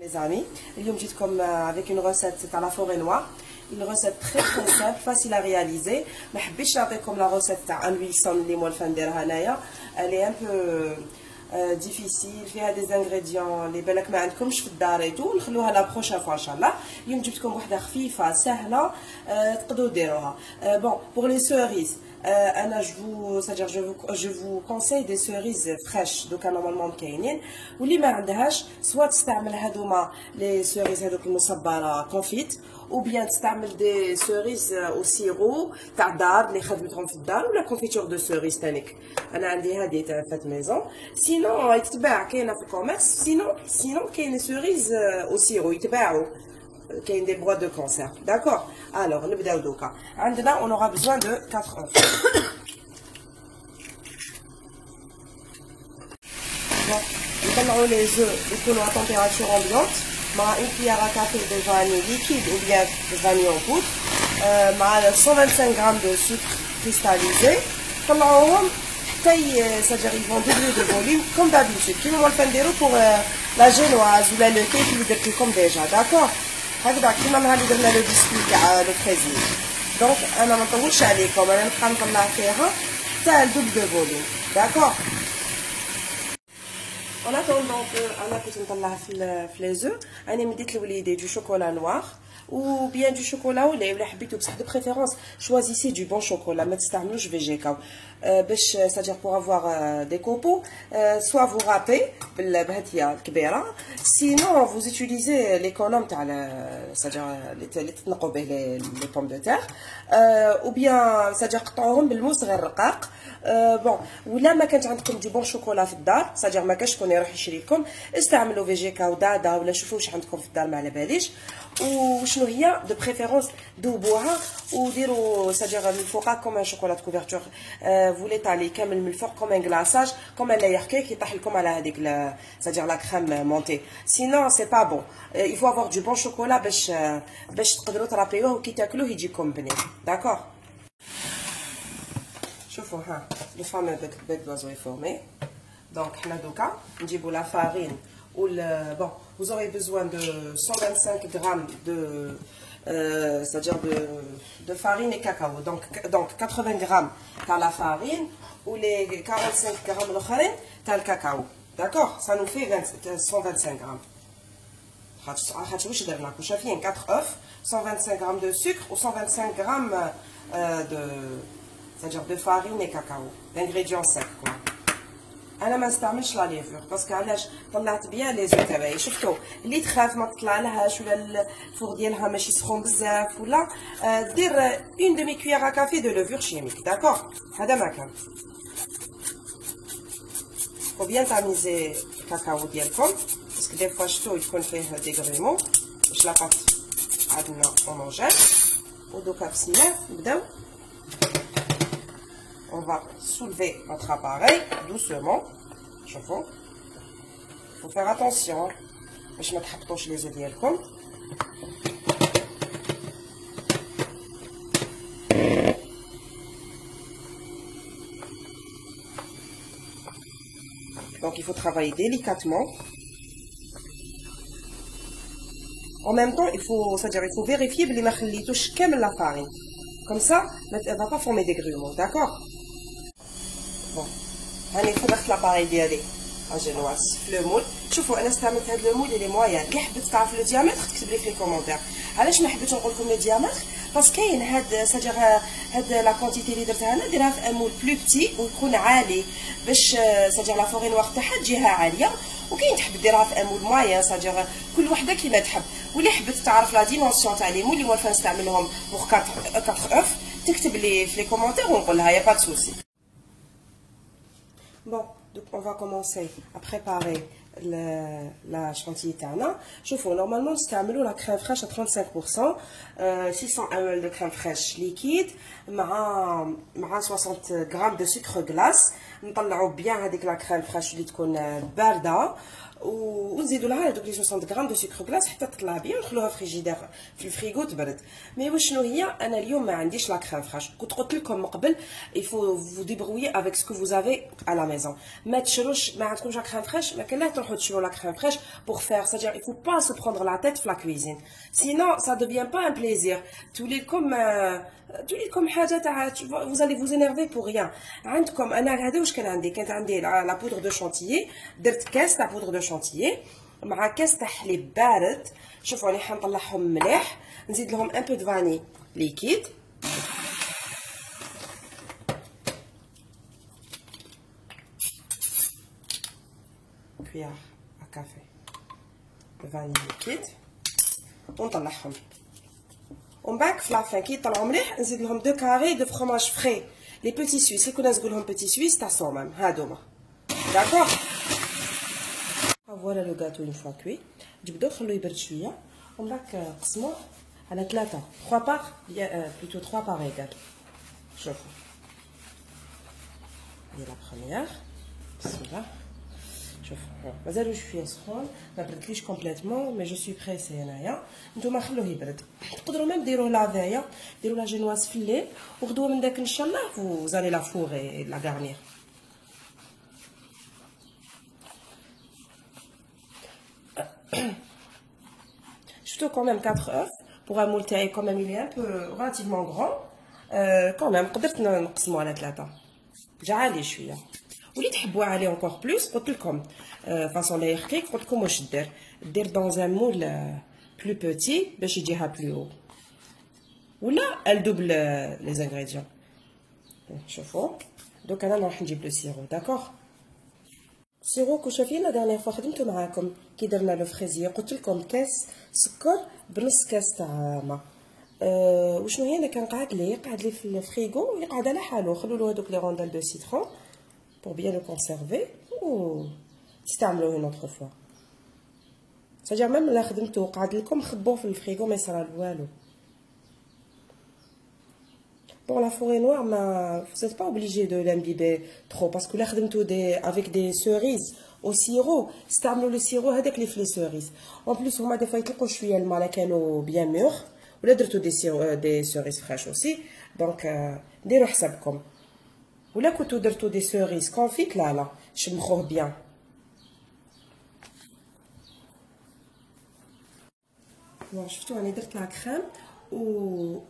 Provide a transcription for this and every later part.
Les amis, اليوم جيتكم avec une recette à la forêt noire, une recette très simple, facile à réaliser. ما حبيتش نعطيكم la recette تاع ان ويلسون اللي مولفه نديرها انايا. Elle est un peu difficile, فيها des ingrédients اللي بالك ما عندكمش في الدار ايتو، نخلوها لا بروشين فوا ان شاء الله. اليوم جبتكم وحده خفيفه سهله تقدروا ديروها. Bon, pour les cerises, Anna, je vous conseille des cerises fraîches, donc normalement كاينين واللي ما عندهاش soit تستعمل هذوما les cerises هذوك المصبره confit ou bien تستعمل des cerises au sirop تاع الدار اللي خدمتهم في الدار ولا confiture de cerises تانيك. انا عندي هذه تاع فات ميزون sinon يتباع كاينه في الكوميرس sinon كاين cerises au sirop يتباعوا كاين des boîtes de conserve. D'accord, alors نبداو دوكا. عندنا on aura besoin de 4 œufs. نطلعوا les œufs يكونوا à température ambiante مع une cuillère à café de vanille liquide ou bien de vanille en poudre مع 125 g de sucre cristallisé. طلعوهم حتى c'est-à-dire ils vont doubler de volume comme d'habitude كيما نولفا نديرو pour la génoise ولا le cake اللي درت لكم ديجا. داكور هكذا كيما نهار اللي درنا لو بسكوي تاع لو فريزي. دونك انا ما نطولش عليكم، انا نبقى نطلع فيها حتى الدوب دو فوليوم. داكور انا طون انا كنت نطلعها في لي زو. انا مديت لوليدي دو شوكولا نوار ou bien du chocolat au lait ولا حبيتو بصح de préférence choisissez du bon chocolat ما تستعملوش فيجي كاو باش c'est-à-dire pour avoir des copeaux soit vous râpez بالبهتيه الكبيره sinon vous utilisez les colommes تاع c'est-à-dire اللي تنقوا به les pommes de terre ou bien c'est-à-dire قطعوهم بالموس غير رقاق. بون ولا ما كانت عندكم دي بون شوكولا في الدار c'est-à-dire ما كاش شكون يروح يشري لكم استعملوا فيجي كاو دادا ولا شوفوا واش عندكم في الدار ما على باليش وشنو هي دو بريفيرونس ذوبوها وديروا c'est-à-dire من فوقها كوم ان شوكولا كوفرتور فولي طالي كامل من الفوق كوم ان غلاصاج كوم ان لاير كيك يطيح لكم على هذيك c'est-à-dire la crème montée sinon c'est pas bon. Il faut avoir du bon chocolat باش تقدروا ترابيوه وكي تاكلوه يجيكم بنين. داكور شوفوا ها لو فامو بيك دوازو فورمي. دونك حنا دوكا نجيبوا لا فارين bon, vous aurez besoin de 125 g c'est-à-dire de farine et cacao. Donc 80 g de la farine ou les 45 g de le cacao. D'accord, ça nous fait 125 g. 4 œufs, 125 g de sucre ou 125 g c'est-à-dire de farine et cacao, d'ingrédients secs quoi. انا ما نستعملش لا ليفور باسكو علاش طلعت بيان لي زو تاعي شفتو اللي تخاف ما تطلع لهاش ولا الفوغ ديالها ماشي سخون بزاف ولا دير اون دمي كويير كافي دو ليفور شيميك. داكور هذا ما كان فو بيان تاميزي الكاكاو ديالكم باسكو دي فوا شفتو يكون فيه دي غريمون باش لاطاط عندنا هوموجين. ودوكا بسم الله نبداو. On va soulever notre appareil doucement. شوفوا faut faire attention باش ما تحطوش لي زو ديالكم. Donc il faut travailler délicatement. En même temps, c'est-à-dire il faut vérifier بلي ما خليتوش كامل لا فارين. Comme ça, elle va pas former des grumeaux, d'accord? Bon, هاني فرغت لاباري ديالي اجينواس في لو مول. شوفوا انا استعملت هذا لو مول اللي مويان. اللي حبيت تعرف لو ديامتر تكتب لي في لي كومونتير. علاش ما حبيتش نقول لكم لو ديامتر باسكو كاين c'est-à-dire هاد لا كونتيتي اللي درتها انا نديرها في ان مول بلو بتي ويكون عالي باش c'est-à-dire لا فوري نوار تاعها تجيها عاليه وكاين تحب ديرها في ان مول مويان c'est-à-dire كل وحده كيما تحب. واللي حبيت تعرف لا ديمونسيون تاع لي مول اللي واقفه نستعملهم بوغ 4 œufs تكتب لي في لي كومونتير ونقول لها يا با دو سوسي. Bon, donc on va commencer à préparer la chantilly تاعنا. شوفوا normalement نستعملوا la crème fraîche à 35%, 600 ml de crème fraîche liquide مع 60 g de sucre glace. نطلعوا bien هذيك la crème fraîche اللي تكون بارده ونزيدوا لها هذوك لي 60 غرام دو سكر غلاس حتى تطلع بيان ونخلوها في الفريجيدير في الفريغو تبرد. مي واش شنو هي؟ انا اليوم ما عنديش لا كريم فريش. كنت قلت لكم من قبل يفو فو ديبرويي افيك سكو فوز افي على لا ميزون. ما تشروش ما عندكمش لا كريم فريش، ما كان لا تروحوا تشروا لا كريم فريش بور فير c'est-à-dire il faut pas se prendre la tête في لا cuisine sinon ça devient pas un plaisir. تولي لكم حاجه تاع vous allez vous énerver pour rien. عندكم انا هذا واش كان عندي؟ كانت عندي لا بودر دو شانتيي، درت كاس تاع بودر دو شانتيي مع كاس تاع حليب بارد. شوفوا راني حنطلعهم مليح، نزيد لهم ان بو دو فاني ليكيد، كويار ا كافي دو فاني ليكيد، ونطلعهم. ومن بعد في لافان كي يطلعوا مليح نزيد لهم 2 كاري دو فروماج فري لي بيتي سويس اللي كنا نقولهم بيتي سويس تاع صومام هادوما. داكور فوالا لو غاتو اون فوا كوي. تبداو خلوه يبرد شويه ومن بعد قسموه على 3 بار بلوتو 3 بار ايغال. شوفوا هي لا بروميير بسم الله. شوفوا مازالو شويه سخون ما بردليش كومبليتمون مي جو سوي بريسي انايا. نتوما خلوه يبرد، تقدروا ميم ديروا لافيا ديروا لا جينواز في الليل وغدوه من داك ان شاء الله فوزالي لا فوغي لا غارنير. Surtout quand même 4 œufs pour un moule taille quand même il est un peu relativement grand quand même قدرت نقسمو على 3 جا عالي شويه. ولي تحبوا عالي encore plus قلت لكم فاصون لا يرقيق قلت لكم واش دير dans un moule plus petit باش يجيها plus haut ولا elle double les ingrédients. شوفوا دوك انا نروح نجيب لو سيرو. داكور سيرو كو شايفين لا ديرنيير فوا خدمتو معاكم كي درنا لو فريزي قلت لكم كاس سكر بنص كاس تاع ما. وشنو هي انا كان قاعد لي في الفريغو يقعد على حالو. خلوا له هذوك لي روندال دو سيترون pour bien le conserver ou تستعملوه une autre fois. c'est-à-dire même لا خدمتو قعد لكم خبوه في الفريغو ما يصرى والو. Pour la forêt noire, vous n'êtes pas obligé de l'imbiber trop parce que là, avec des cerises au sirop, c'est le sirop avec les cerises. En plus, on m'a des fois dit que je suis le malacano bien mûr. Ou là, des cerises fraîches aussi. Donc, des comme. Ou là, que tu des cerises confites là, je me crois bien. Bon, je vais vous dire la crème.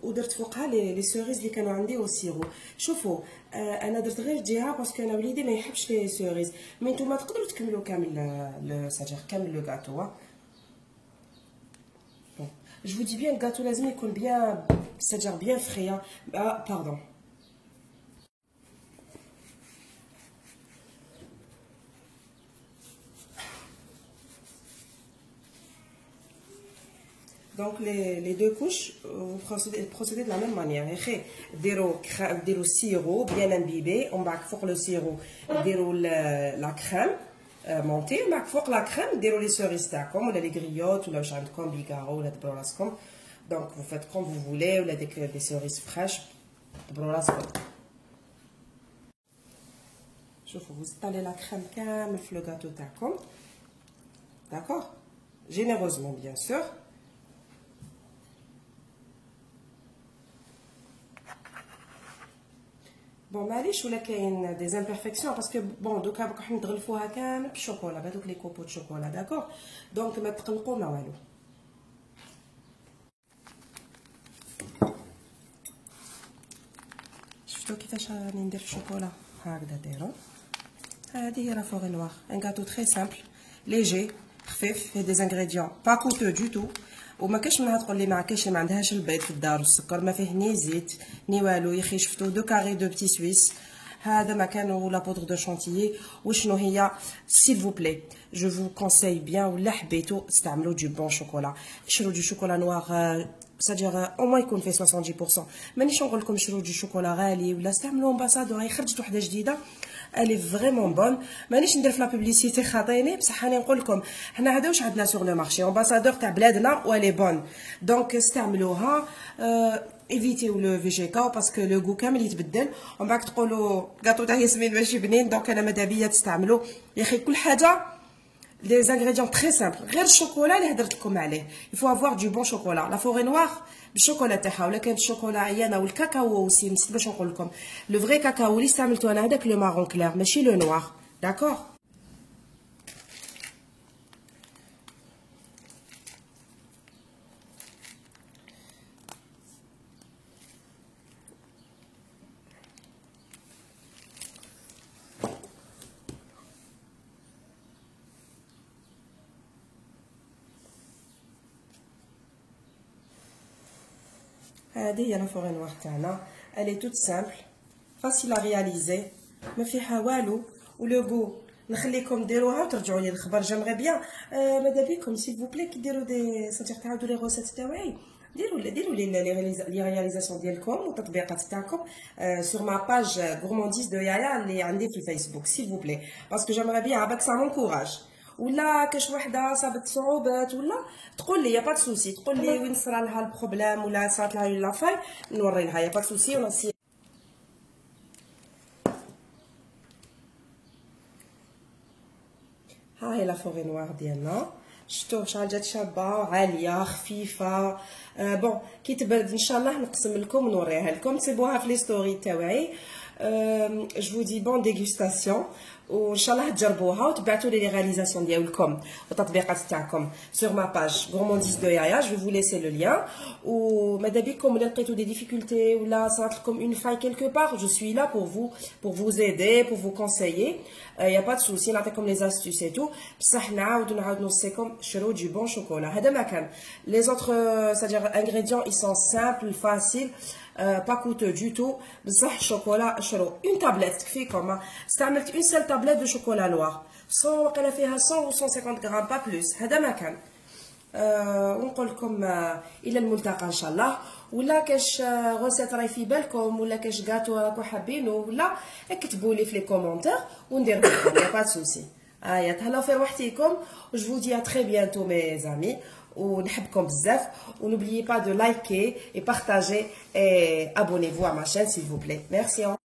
ودرت فوقها لي سوريز اللي كانوا عندي والسيرو. شوفوا انا درت غير جهه باسكو انا وليدي ما يحبش لي سوريز مي نتوما تقدروا تكملوا كامل ساجير كامل لو غاتو. جو vous dis bien الغاتو لازم يكون بيان ساجير بيان فري. باردون Donc les deux couches, vous procédez de la même manière. Diro sirop bien imbibé, on va faire le sirop, diro la crème montée, on va faire la crème, diro les cerises comme ou les griottes ou la chante comme bigaro ou la brascom. Donc vous faites comme vous voulez ou des cerises fraîches, brascom. Je vous installez la crème comme le gâteau tacom, d'accord? Généreusement bien sûr. بون معليش ولا كاين دي امبيرفيكسيون باسكو بون دوكا راح نغلفوها كامل بالشوكولا بهذوك لي كوبو شوكولا. داكور دونك ما تقلقوا ما والو. شفتوا كيفاش راني ندير الشوكولا هكذا دايرو. هذه هي لا فوري نوار ان غاتو تري سامبل ليجي خفيف فيه دي انغريديون با كوتو دو تو وما كاش منها تقول لي ما كاش ما عندهاش البيض في الدار والسكر ما فيه ني زيت ني والو. يا اخي شفتوا 2 كاري دو بتي سويس هذا مكانه لا بودر دو شانتيي. وشنو هي سيل فو بلي جو فو كونساي بيان ولا حبيتو تستعملوا دو بون شوكولا شرو دو شوكولا نوار سادير او موان يكون فيه 70%. مانيش نقول لكم شرو دو شوكولا غالي ولا استعملوا امباسادور. هاي خرجت وحده جديده الي فريمون بون. مانيش ندير في لا بوبليسيتي خاطيني بصح راني نقول لكم حنا هذا واش عندنا سوغ لو مارشي امباسادور تاع بلادنا والي بون. دونك استعملوها ايفيتيو لو فيجيكاو باسكو لو غو كامل يتبدل ومن بعد تقولوا غاتو تاع ياسمين ماشي بنين. دونك انا ماذا بيا تستعملوا يا اخي كل حاجه des ingrédients très simples. غير الشوكولا اللي هدرت لكم عليه. Il faut avoir du bon chocolat. La forêt noire بالشوكولا تاعها ولا كان الشوكولا عيانه والكاكاو aussi نسيت باش نقول لكم. لو فري كاكاو اللي استعملته انا هذاك لو مارون كلير ماشي لو نوار. داكور. هذه هي لا فوري نوار تاعنا. elle est toute simple facile à réaliser ما فيها والو ولو غو. نخليكم ديروها وترجعوا لي الخبر. جيمري بيان ماذا بيكم سيل فو بلي كي ديروا دي سنتير تعاودوا لي غوسيت تاعي ديروا لي رياليزاسيون ديالكم والتطبيقات تاعكم سور ما باج غورمانديز دو يايا اللي عندي في الفيسبوك سيل فو بلي باسكو جيمري بيان عباك سا مونكوراج. ولا كاش وحده صابت صعوبات ولا تقول لي يا با سوسي تقول لي وين صرا لها البروبليم ولا صارت لها لا فاي نوري لها يا با سوسي ونسي. ها هي لا فوري نوار ديالنا. شفتوا شحال جات شابه عاليه خفيفه. بون كي تبرد ان شاء الله نقسم لكم ونوريها لكم. تسيبوها في لي ستوري تاعي. جو فو دي بون ديغوستاسيون وان شاء الله تجربوها وتبعتوا لي رياليزاسيون ديالكم والتطبيقات تاعكم سور ما باج غورمانديز دو يايا. جو فو ليسي لو لين. وماذا بيكم الا لقيتوا دي ديفيكولتي ولا صارت لكم اون فاي كيلكو بار جو سوي لا pour vous aider pour vous conseiller. يا با سوسي نعطيكم لي زاستوس اي تو. بصح نعاود نوصيكم شرو دي بون شوكولا. هذا ما كان لي زوتر c'est-à-dire ingrédients ils sont simples faciles pas coûteux du tout. بصح شوكولا شرو اون تابلت تكفيكم. استعملت اون سيل تابلت دو شوكولا نوار 100 وقيلا فيها 100 و 150 غرام با بلوس. هذا ما كان. ونقول لكم الى الملتقى ان شاء الله. ولا كاش غوسيت راهي في بالكم ولا كاش غاتو راكو حابينو ولا اكتبوا لي في لي كومونتير وندير لكم يا با سوسي. تهلاو في روحتيكم و جو دي ا تري بيانتو مي زامي ونحبكم بزاف. ونوبليي با دو لايكي اي بارطاجي اي abonnez-vous à ma chaîne s'il vous plaît. Merci.